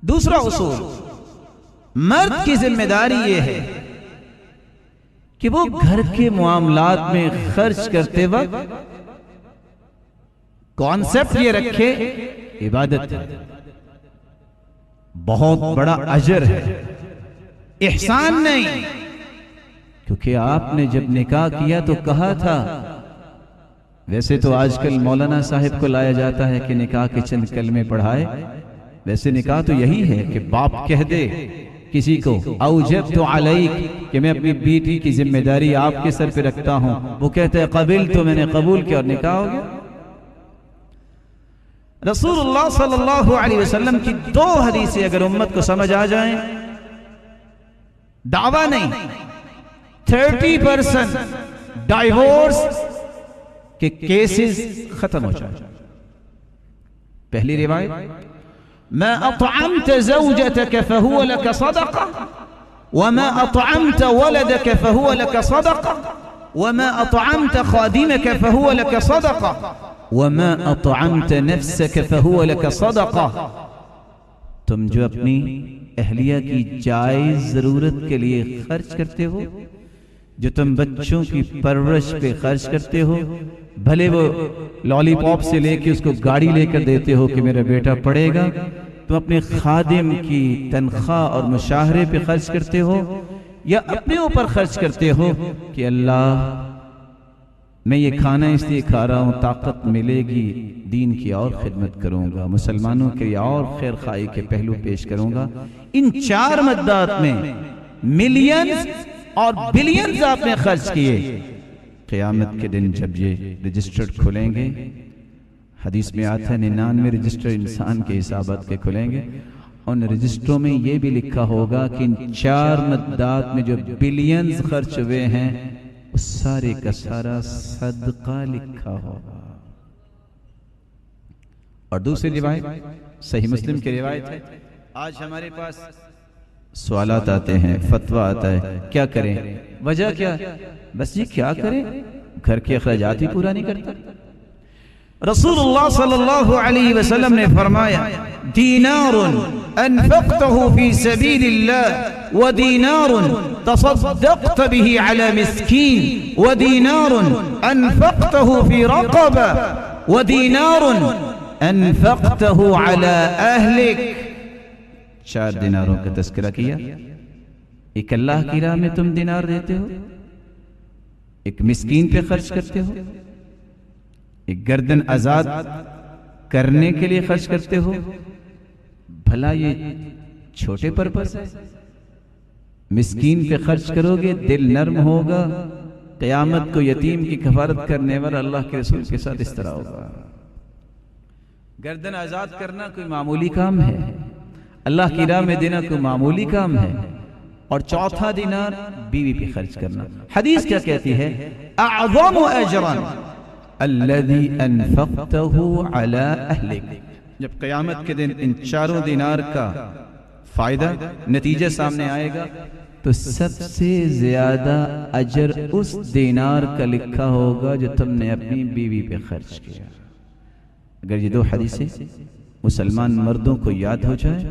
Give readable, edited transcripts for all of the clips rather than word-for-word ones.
دوسرا اصول، مرد کی ذمہ داری یہ ہے کہ وہ گھر کے معاملات میں خرچ کرتے وقت کانسیپٹ یہ رکھے عبادت ہے، بہت بڑا اجر ہے، احسان نہیں. کیونکہ آپ نے جب نکاح کیا تو کہا تھا، ویسے تو آج کل مولانا صاحب کو لایا جاتا ہے کہ نکاح کے چند کلمے پڑھائے، ویسے نکاح تو یہی ہے کہ باپ کہہ دے کسی کو اوجبت علیک کہ میں اپنی بیٹی کی ذمہ داری آپ کے سر پہ رکھتا ہوں، وہ کہتا ہے قبل، تو میں نے قبول کیا اور نکاح ہو گیا. رسول اللہ صلی اللہ علیہ وسلم کی 2 حدیثیں اگر امت کو سمجھ آ جائیں، دعویٰ نہیں، 30% ڈائیورس کے کیسز ختم ہو جائیں. پہلی روایت، ما اطعمت زوجتك فهو لك صدقة وما اطعمت ولدك فهو لك صدقة وما اطعمت خادمك فهو لك صدقة وما اطعمت نفسك فهو لك صدقة. تم جو اپنی اہلیہ کی جائز ضرورت کے لیے خرچ کرتے ہو، جو تم بچوں کی پرورش پہ خرچ کرتے ہو، بھلے وہ لالی پاپ سے لے کے اس کو گاڑی لے کر دیتے ہو کہ میرا بیٹا پڑھے گا، تم اپنے خادم کی تنخواہ اور مشاہرے پہ خرچ کرتے ہو، یا اپنے اوپر خرچ کرتے ہو کہ اللہ میں یہ کھانا اس لیے کھا رہا ہوں طاقت ملے گی دین کی اور خدمت کروں گا، مسلمانوں کے لیے اور خیر خواہی کے پہلو پیش کروں گا. ان 4 مدات میں ملینز اور بلینز آپ نے خرچ کیے. قیامت کے دن جب یہ رجسٹر کھلیں گے، حدیث میں آتا ہے 99 رجسٹر انسان کے حسابات کے کھلیں گے، ان رجسٹروں میں یہ بھی لکھا ہوگا کہ ان 4 مدات میں جو بلینز خرچ ہوئے ہیں اس سارے کا سارا صدقہ لکھا ہوگا. اور دوسری روایت صحیح مسلم کی روایت ہے. آج ہمارے پاس سوالات آتے ہیں، فتویٰ آتا ہے، کیا کریں؟ وجہ کیا؟ بس یہ کیا کریں؟ گھر کے اخراجات ہی پورا نہیں کرتا. رسول اللہ صلی اللہ علیہ وسلم نے فرمایا، دینار انفقته فی سبیل اللہ ودینار تصدقت به علی مسکین ودینار انفقته فی رقبہ ودینار انفقته علی اہلک. 4 دیناروں کا تذکرہ کیا. ایک اللہ کی راہ میں تم دینار دیتے ہو، ایک مسکین پہ خرچ کرتے ہو، ایک گردن آزاد کرنے کے لیے خرچ کرتے ہو. بھلا یہ چھوٹے پرپس ہے؟ مسکین پہ خرچ کرو گے دل نرم ہوگا، قیامت کو یتیم کی کفارت کرنے والا اللہ کے رسول کے ساتھ اس طرح ہوگا. گردن آزاد کرنا کوئی معمولی کام ہے؟ اللہ کی راہ میں دینا کوئی معمولی کام ہے؟ اور چوتھا دینار بیوی پہ خرچ کرنا. حدیث کیا کہتی ہے؟ اعظم اجرا الذي انفقته على اهلك. جب قیامت کے دن ان 4 دینار کا فائدہ نتیجہ سامنے آئے گا تو سب سے زیادہ اجر اس دینار کا لکھا ہوگا جو تم نے اپنی بیوی پہ خرچ کیا. اگر یہ 2 حدیثیں مسلمان مردوں کو یاد ہو جائے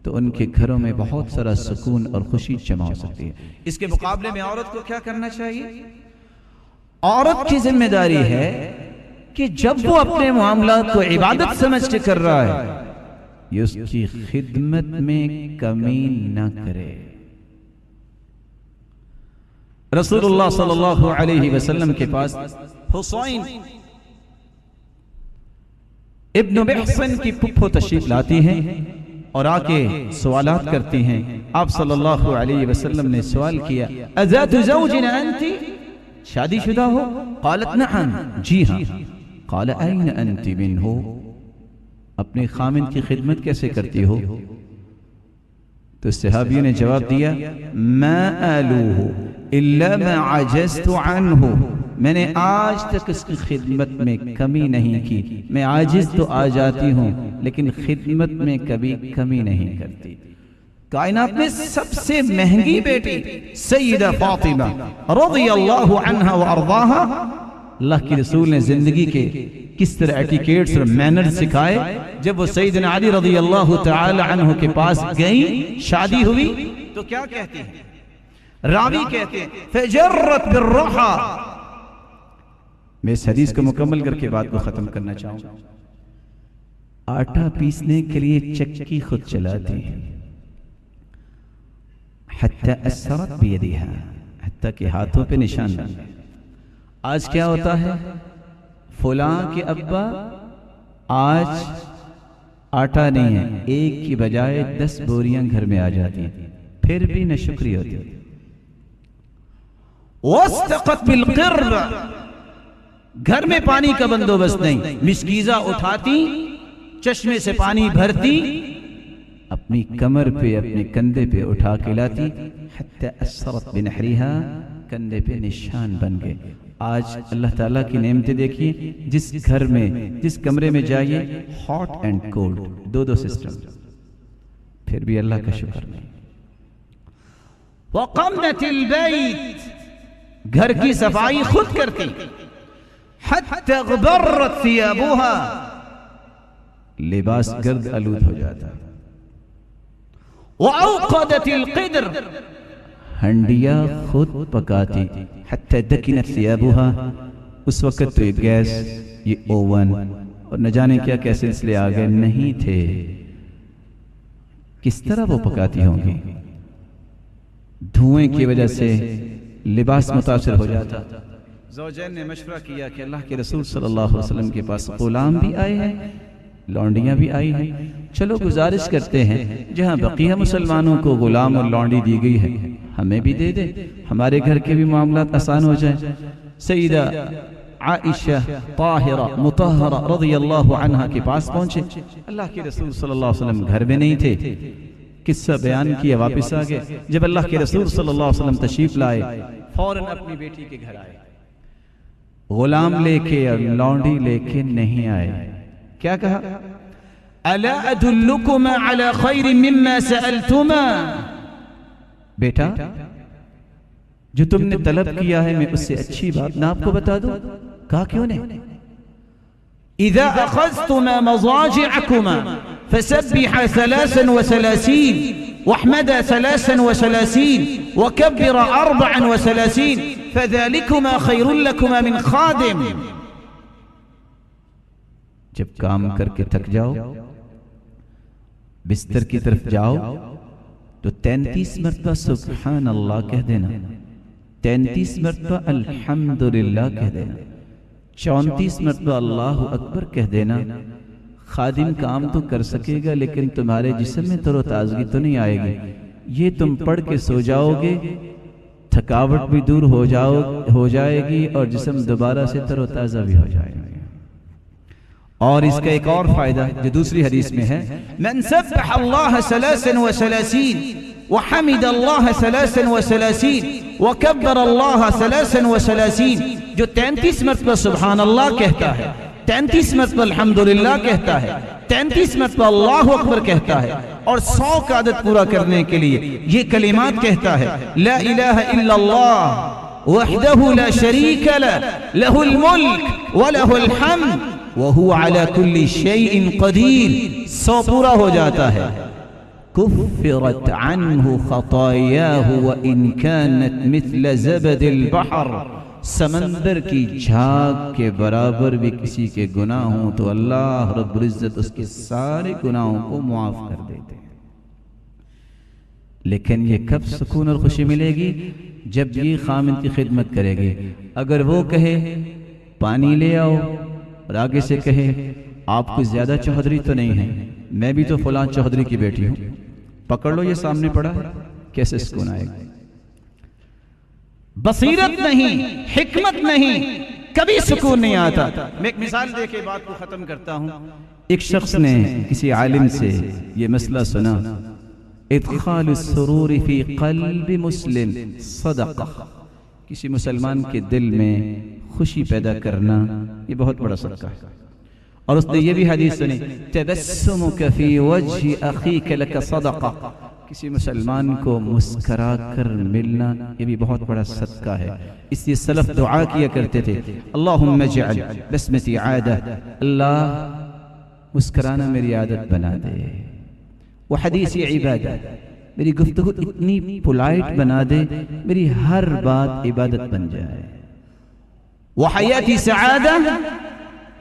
تو ان کے گھروں میں بہت سارا سکون اور خوشی جمع ہو سکتی ہے. اس کے مقابلے میں عورت کو کیا کرنا چاہیے؟ عورت کی ذمہ داری ہے کہ جب وہ اپنے معاملات کو عبادت سمجھ کے کر رہا ہے، یہ اس کی خدمت میں کمی نہ کرے. رسول اللہ صلی اللہ علیہ وسلم کے پاس حسین ابن محصن کی پھپھو تشریف لاتی ہیں اور آ کے سوالات کرتی ہیں. آپ صلی اللہ علیہ وسلم نے سوال کیا، اذات زوج انت؟ شادی شدہ ہو؟ قالت نعم، جی ہاں. قال این انت منہ؟ اپنے خامن کی خدمت کیسے کرتی ہو؟ تو صحابی نے جواب دیا، ما آلوہ الا ما عجزت عنہ. میں نے آج تک اس کی خدمت میں کمی نہیں کی. میں عاجز تو آ جاتی ہوں لیکن خدمت میں کبھی کمی نہیں کرتی. کائنات میں سب سے مہنگی بیٹی سیدہ فاطمہ رضی اللہ عنہا وارضاہا اللہ کی رسول نے زندگی کے کس طرح ایٹیکیٹس اور مینر سکھائے. جب وہ سیدنا علی رضی اللہ تعالی عنہ کے پاس گئیں، شادی ہوئی، تو کیا کہتے ہیں؟ راوی کہتے ہیں فجرت بالرحى. میں اس حدیث کو مکمل کر کے بات کو ختم کرنا چاہوں گا. آٹا پیسنے کے لیے چکی خود چلاتی ہے، حتی اثرت بیدیہا، حتی کہ ہاتھوں پہ نشان بن گئے. آج کیا ہوتا ہے؟ فلاں کے ابا آج آٹا نہیں ہے، ایک کی بجائے 10 بوریاں گھر میں آ جاتی ہیں، پھر بھی نہ شکریہ ہوتی. وَاسْتَقَتْ بِالْقِرْبَ، گھر میں پانی کا بندوبست نہیں، مسکیزہ اٹھاتی، چشمے سے پانی بھرتی، اپنی کمر پہ اپنے کندھے پہ اٹھا کے لاتی، حتی اثرت بنحریہا، کندھے پہ نشان بن گئے. آج اللہ تعالیٰ کی نعمتیں دیکھیے، جس گھر میں جس کمرے میں جائیے ہاٹ اینڈ کولڈ، دو سسٹم، پھر بھی اللہ کا شکر نہیں. وَقَمْنَتِ الْبَيْتِ، گھر کی صفائی خود کرتی، حتی غبرت ثیابها، لباس گرد آلود ہو جاتا. وَأَوْقَدَتِ الْقِدْرِ، ہنڈیا خود پکاتی، حتی دکنت ثیابها. اس وقت تو یہ گیس، یہ اوون اور نہ جانے کیا کیا سلسلے آگئے نہیں تھے. کس طرح وہ پکاتی ہوں گی؟ دھوئیں کی وجہ سے لباس متاثر ہو جاتا. زوجین نے مشورہ کیا کہ اللہ کے رسول صلی اللہ علیہ وسلم کے پاس غلام بھی آئے ہیں، لونڈیاں بھی آئی ہیں، چلو گزارش کرتے ہیں جہاں بقیہ مسلمانوں کو غلام اور لونڈی دی گئی ہے، ہمیں بھی دے دے، ہمارے گھر کے بھی معاملات آسان ہو جائیں. سیدہ عائشہ طاہرہ مطہرہ رضی اللہ عنہا کے پاس پہنچے. اللہ کے رسول صلی اللہ علیہ وسلم گھر میں نہیں تھے، قصہ بیان کیا، واپس آ گئے. جب اللہ کے رسول صلی اللہ علیہ وسلم تشریف لائے، فوراً اپنی بیٹی کے گھر آئے. غلام لے کے اور لونڈی لے کے نہیں آئے. کیا کہا؟ الا ادلکما علی خیر مما سألتما، بیٹا جو تم نے طلب کیا ہے میں اس سے اچھی بات نہ آپ کو بتا دوں؟ کہا کیوں نہیں؟ اذا اخذتما مضاجعکما فسبح 33 واحمد 33 وكبر 34 فذلكما خير لكما من خادم. جب کام کر کے تھک جاؤ، بستر کی طرف جاؤ تو 33 مرتبہ سبحان اللہ کہہ دینا، 33 مرتبہ الحمدللہ کہہ دینا، 34 مرتبہ اللہ اکبر کہہ دینا. خادم کام تو کر سکے گا لیکن تمہارے جسم میں تر و تازگی تو نہیں آئے گی. یہ تم پڑھ کے سو جاؤ گے، تھکاوٹ بھی دور ہو جائے گی اور جسم دوبارہ سے تر و تازہ بھی ہو جائے گا. اور اس کا ایک اور فائدہ جو دوسری حدیث میں ہے، من سبح اللہ 33 وحمد اللہ 33 وکبر اللہ 33، جو 33 مرتبہ سبحان اللہ کہتا ہے، 33 مرتبہ الحمدللہ کہتا ہے، 33 مرتبہ اللہ اکبر کہتا ہے، اور 100 کا عدد پورا کرنے کے لیے یہ کلمات کہتا ہے، لا الہ الا اللہ وحدہ لا شریک لہ، لہ الملک ولہ الحمد وہو علی کل شیء قدیر. 100 پورا ہو جاتا ہے. کفرت عنہ خطایاہ وان کانت مثل زبد البحر، سمندر کی جھاگ کے برابر بھی کسی کے گناہ ہوں تو اللہ رب العزت اس کے سارے گناہوں کو معاف کر دیتے ہیں. لیکن یہ کب سکون اور خوشی ملے گی؟ جب یہ خامن کی خدمت کرے گی. اگر وہ کہے پانی لے آؤ اور آگے سے کہے آپ کو زیادہ چوہدری تو نہیں ہے، میں بھی تو فلاں چوہدری کی بیٹی ہوں، پکڑ لو یہ سامنے پڑا ہے، کیسے سکون آئے گا؟ بصیرت نہیں، حکمت نہیں، کبھی سکون نہیں آتا. میں ایک مثال دے کے بات کو ختم کرتا ہوں. ایک شخص نے کسی عالم سے یہ مسئلہ سنا، ادخال السرور فی قلب مسلم صدقہ، کسی مسلمان کے دل میں خوشی پیدا کرنا یہ بہت بڑا صدقہ ہے. اور اس نے یہ بھی حدیث سنی، تبسمک فی وجہ اخیک لک صدقہ، کسی مسلمان کو مسکرا کر ملنا یہ بھی بہت بڑا صدقہ ہے. اس لیے سلف دعا کیا کرتے تھے اللہم اجعل بسمتی عادہ، اللہ مسکرانا میری عادت بنا دے. وہ حدیثی عبادہ، میری گفتگو اتنی پولائٹ بنا دے میری ہر بات عبادت بن جائے. وہ حیاتی سعادہ،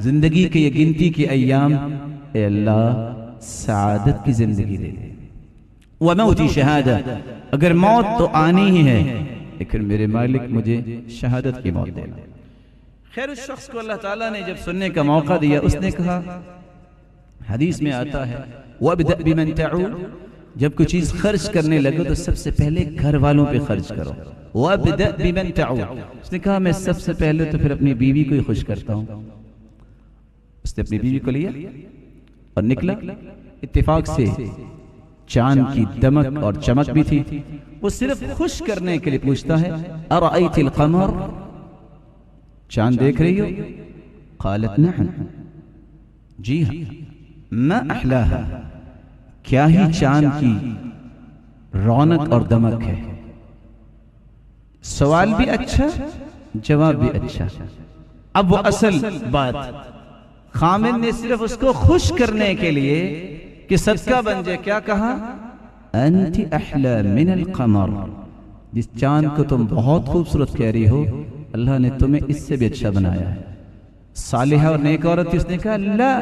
زندگی کے یہ گنتی کے ایام اے اللہ سعادت کی زندگی دے دے. وہ موتی شہادہ، اگر موت تو آنی ہی ہے لیکن میرے مالک مجھے شہادت کی موت دے. خیر اس شخص کو اللہ تعالیٰ نے جب سننے کا موقع دیا اس نے کہا، حدیث میں آتا ہے وَابْدَأْ بِمَنْ تَعُولُ، جب کوئی چیز خرچ کرنے لگو تو سب سے پہلے گھر والوں پہ خرچ کرو. وَابْدَأْ بِمَنْ تَعُولُ، اس نے کہا میں سب سے پہلے تو پھر اپنی بیوی کو ہی خوش کرتا ہوں. اس نے اپنی بیوی کو لیا اور نکلا. اتفاق سے چاند کی دمک اور چمک بھی تھی. وہ صرف خوش کرنے کے لیے پوچھتا ہے ارأیت القمر، چاند دیکھ رہی ہو؟ قالت نعم، جی ہاں. ما احلاها، کیا ہی چاند کی رونق اور دمک ہے. سوال بھی اچھا، جواب بھی اچھا. اب وہ اصل بات، خامن نے صرف اس کو خوش کرنے کے لیے کہ صدقہ بن جائے کیا کہا؟ انت احلا من القمر، جس چاند کو تم بہت خوبصورت کہہ رہی ہو اللہ نے تمہیں اس سے بھی اچھا بنایا ہے. صالحہ اور نیک عورت تھی، اس نے کہا لا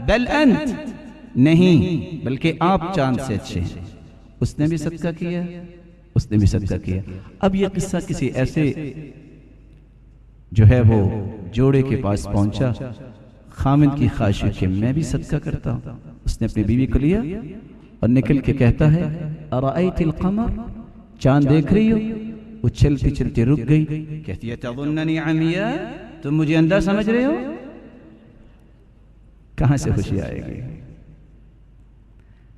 بل انت، نہیں بلکہ آپ چاند سے اچھے ہیں. اس نے بھی صدقہ کیا، اس نے بھی صدقہ کیا. اب یہ قصہ کسی ایسے جو ہے وہ جوڑے کے پاس پہنچا، خامن کی خواہش کہ میں بھی صدقہ کرتا ہوں. اس نے اپنی بیوی کو لیا اور نکل کے کہتا ہے ارأیت القمر، چاند دیکھ رہی ہو؟ وہ چلتی چلتی رک گئی. کہتی ہے تظننی عمیاء، تم مجھے اندھا سمجھ رہے ہو؟ کہاں سے خوشی آئے گی،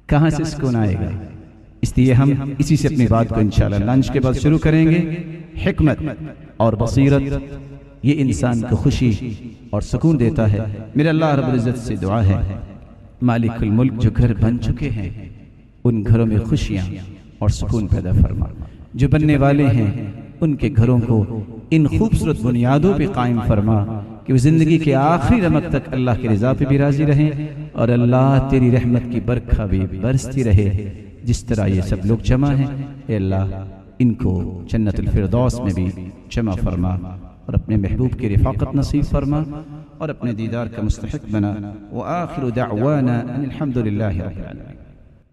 کہاں سے سکون آئے گا؟ اس لیے ہم اسی سے اپنی بات کو انشاءاللہ لنچ کے بعد شروع کریں گے. حکمت اور بصیرت یہ انسان کو خوشی اور سکون دیتا ہے. میرے اللہ رب العزت سے دعا ہے مالک الملک جو گھر بن چکے ہیں ان گھروں میں خوشیاں اور سکون پیدا فرما. جو بننے والے ہیں ان کے گھروں کو ان خوبصورت بنیادوں پہ قائم فرما کہ وہ زندگی کے آخری رمق تک اللہ کی رضا پہ بھی راضی رہیں اور اللہ تیری رحمت کی برکھا بھی برستی رہے. جس طرح یہ سب لوگ جمع ہیں اے اللہ ان کو جنت الفردوس میں بھی جمع فرما اور اپنے محبوب کی رفاقت نصیب فرما اور اپنے دیدار کا مستحق بنا. وآخر دعوانا ان الحمد للہ رب العالمین.